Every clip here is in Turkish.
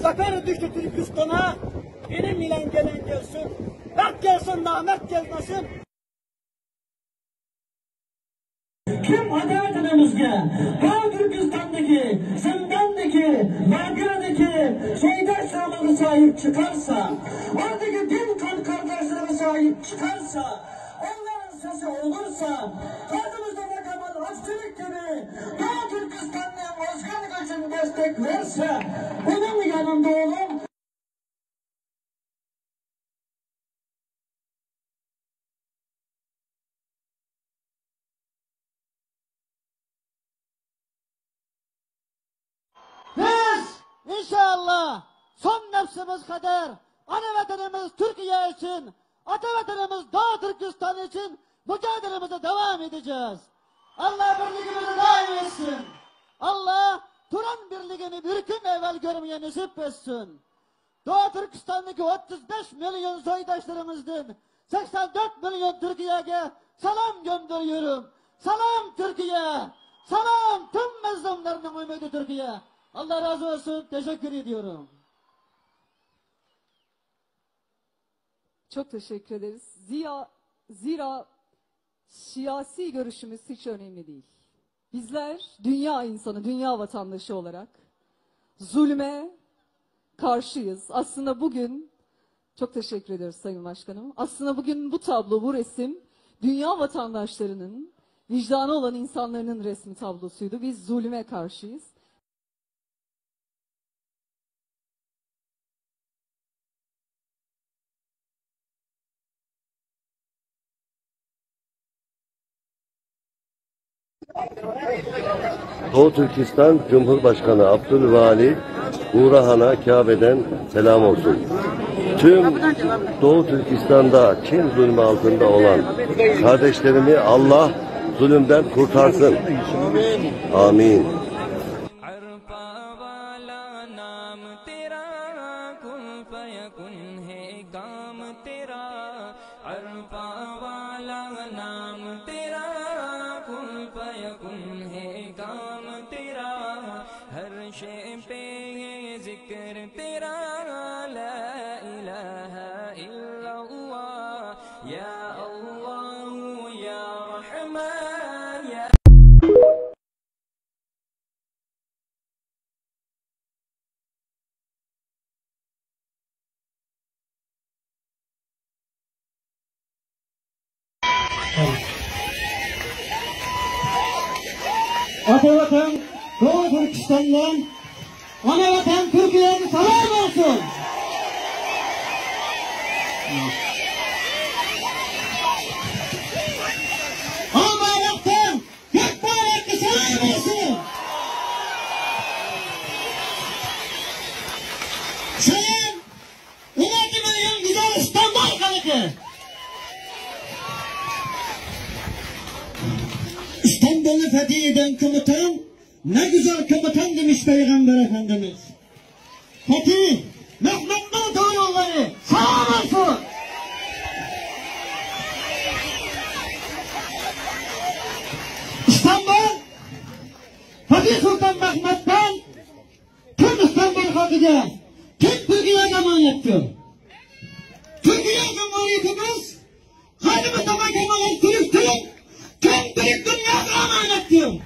zafer düştü Türkistan'a, benim ile gelen gelsin, bak gelsin, namet gelmesin. Kim adalet edemizge, Doğu Türkistan'daki, Zindan'daki, Vadiye'deki soydaşlarımıza sahip çıkarsa, oradaki din kardeşlerine sahip çıkarsa, onların sesi olursa, karşımızda Kemal Atatürk gibi Doğu Türkistan'ın özgürlük için destek verse, bunun yanında olun. Biz inşallah son nefsimiz kadar ana vatanımız Türkiye için, ata vatanımız Doğu Türkistan için mücadelemize devam edeceğiz. Allah birliğimizi daim etsin. Allah Turan birliğini bir gün evvel görmeye nasip etsin. Doğu Türkistan'daki 35 milyon soydaşlarımızdan 84 milyon Türkiye'ye selam gönderiyorum. Selam Türkiye. Selam tüm mazlumlarının ümidi Türkiye. Allah razı olsun. Teşekkür ediyorum. Çok teşekkür ederiz. Zira siyasi görüşümüz hiç önemli değil. Bizler dünya insanı, dünya vatandaşı olarak zulme karşıyız. Aslında bugün, çok teşekkür ederiz Sayın Başkanım. Aslında bugün bu tablo, bu resim dünya vatandaşlarının, vicdanı olan insanların resmi tablosuydu. Biz zulme karşıyız. Doğu Türkistan Cumhurbaşkanı Abdülvali Uğrahan'a Kabe'den selam olsun. Tüm Doğu Türkistan'da Çin zulmü altında olan kardeşlerimi Allah zulümden kurtarsın. Amin. Ata vatan Doğu Türkistan'dan, ana vatan Türkiye'ye selam olsun. Al bayraktan, gök bayraklı selam olsun. Selam, 16 milyon güzel İstanbul halkı. İstanbul'u fethi eden komutan, ne güzel komutan demiş Peygamber Efendimiz. Fethi, Mehmet Doğuyoğulları, selam olsun. İstanbul, Fatih Sultan Mehmet'ten, tüm İstanbul halkıca, tüm Türkiye'ye emanettir. Türkiye Cumhuriyetimiz, Hacı Mustafa Kemal Atatürk'ün, tüm Türk dünyasına emanettir.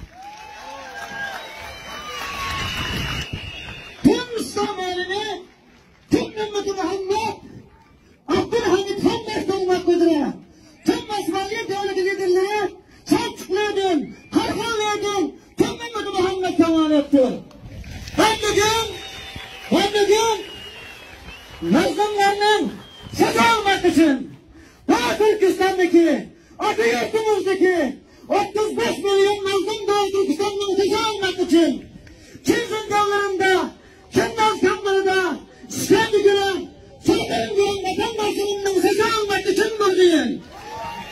Tüm İslam alemi, tüm ümmeti Muhammed, Abdülhamid Han başta olmak üzere, tüm Osmanlı devleti liderleri, Selçuklu'ydun, Harhanlı'ydun, tüm ümmeti Muhammed emanettir. Ben bugün, mazlumlarının sesi almak için, Doğu Türkistan'daki, adı yurtumuzdaki 35 milyon mazlum Doğu Türkistan'ın sesi almak için, Çin zindanlarında, Kendaz kamplarında işkence gören, soykırım gören vatandaşlarının sesi almak için buradayım.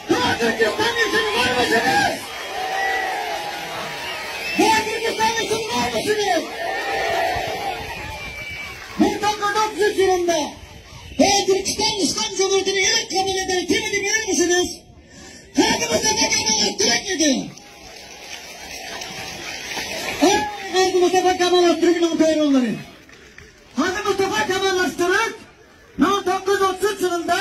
Doğu Türkistan için var mısınız? Doğu Türkistan için var mısınız? 1933 yılında Doğu Türkistan İslam Cumhuriyeti'ni ilk kabul eden kim idi bilir misiniz? Hacı Mustafa Kemal Atatürk idi. Hacı Mustafa Kemal Atatürk'ün torunları. Hacı Mustafa Kemal Atatürk 1933 yılında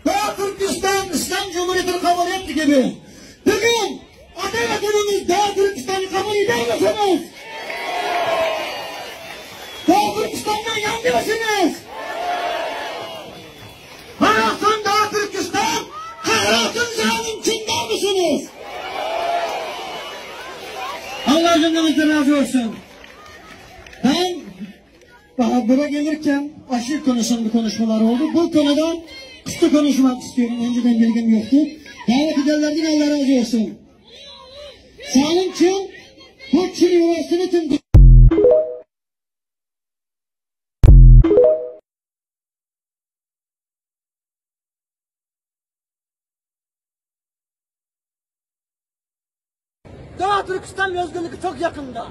Doğu Türkistan İslam Cumhuriyeti'ni kabul etti gibi. Bugün Adaletimiz Doğu Türkistan'ı kabul eder misiniz? Doğu Türkistan'dan yandı mısınız? Hayatın Doğu Türkistan, hayatın zalim kimden misiniz? Allah cümlemizden razı olsun. Ben daha buraya gelirken aşırı konuşan konuşmalar oldu. Bu konuda kısa konuşmak istiyorum. Önceden bilgim yoktu. Davet ederlerden Allah razı olsun. Salim Çin, bu Çin yuvasını tüm... Doğu Türkistan özgürlüğü çok yakında.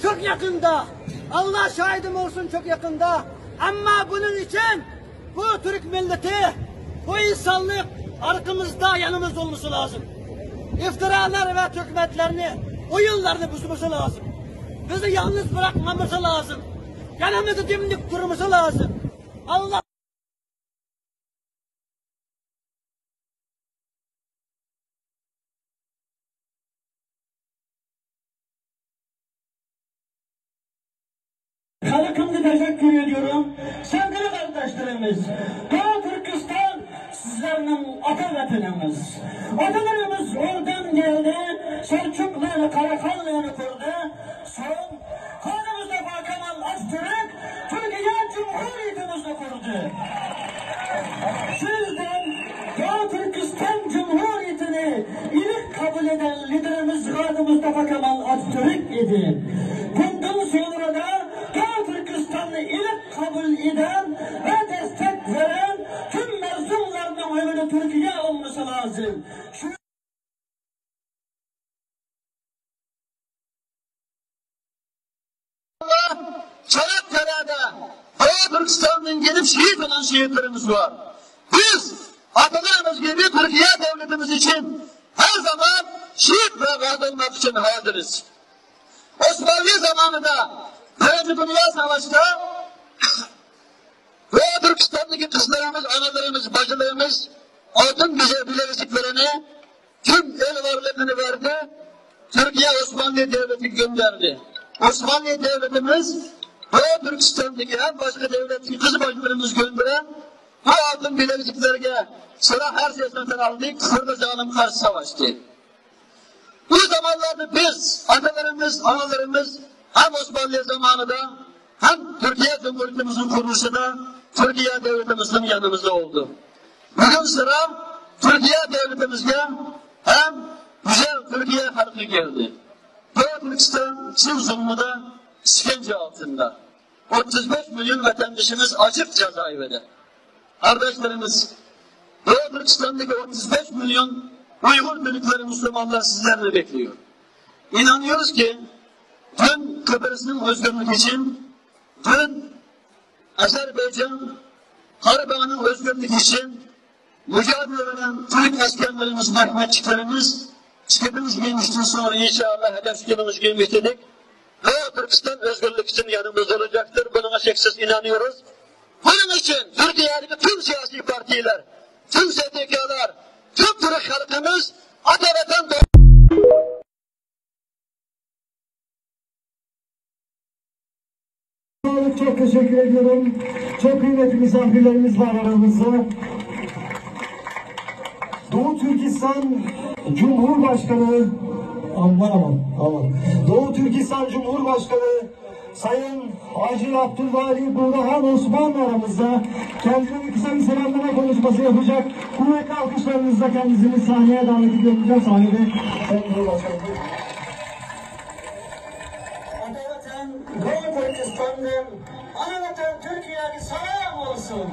Çok yakında. Allah şahidim olsun çok yakında. Ama bunun için bu Türk milleti, bu insanlık arkamızda, yanımızda olması lazım. İftiralar ve hükümetlerini, oyunlarını bozması lazım. Bizi yalnız bırakmaması lazım. Yanımızda dimdik durması lazım. Allah Halkımıza teşekkür ediyorum. Sevgili kardeşlerimiz, Doğu Türkistan sizlerin ata vatanımız. Atalarımız oradan geldi, Selçuklu'yu, Karakanlı'yı kurdu. Son, Hacı Mustafa Kemal Atatürk, Türkiye Cumhuriyeti'mizi kurdu. Sizden Doğu Türkistan Cumhuriyeti'ni ilk kabul eden liderimiz Hacı Mustafa Kemal Atatürk idi. Bundan sonra da Doğu Türkistan'ı ilk kabul eden ve destek veren tüm mezunlarının önüne Türkiye olması lazım. Çanakkale'de Doğu Türkistan'ın gelip şehit olan şehitlerimiz var. Biz atalarımız gibi Türkiye devletimiz için her zaman şehit ve gazi olmak için hazırız. Osmanlı zamanında Birinci Dünya Savaşı'nda Doğu Türkistan'daki kızlarımız, analarımız, bacılarımız altın bize bileziklerini, tüm el varlıklarını verdi. Türkiye Osmanlı Devleti gönderdi. Osmanlı Devletimiz Doğu Türkistan'daki en başka devletli kız bacılarımız gönderen bu altın bileziklerine sıra her şeyden aldık, kırda canım karşı savaştı. Bu zamanlarda biz, atalarımız, analarımız hem Osmanlı zamanında hem Türkiye Cumhuriyetimizin kuruluşunda Türkiye Devletimizin yanımızda oldu. Bugün sıra Türkiye Devletimizde hem güzel Türkiye halkı geldi. Doğu Türkistan Çin zulmünde işkence altında. 35 milyon vatandaşımız açık cezaevinde. Kardeşlerimiz, Doğu Türkistan'daki 35 milyon Uygur Türkleri Müslümanlar sizlerle bekliyor. İnanıyoruz ki dün Kıbrıs'ın özgürlük için, dün Azerbaycan, Karabağ'ın özgürlük için mücadele eden Türk askerlerimiz, merhametçilerimiz çıkıbımız gelmişten sonra inşallah hedef günümüz gelmiştik. Doğu Türkistan özgürlük için yanımızda olacaktır. Buna şeksiz inanıyoruz. Bunun için Türkiye'deki tüm siyasi partiler, tüm STK'lar, tüm Türk halkımız Adalet'ten Çok teşekkür ediyorum. Çok kıymetli misafirlerimiz var aramızda. Doğu Türkistan Cumhurbaşkanı Doğu Türkistan Cumhurbaşkanı Sayın Hacı Abdülvali Burhan Osman aramızda. Kendine bir kısa bir selamlama konuşması yapacak. Kuvvetli alkışlarınızla kendisini sahneye davet ediyoruz. Sahnede Sayın Cumhurbaşkanı. Anavatan Doğu Türkistan'dan Anavatan Türkiye'ye selam olsun.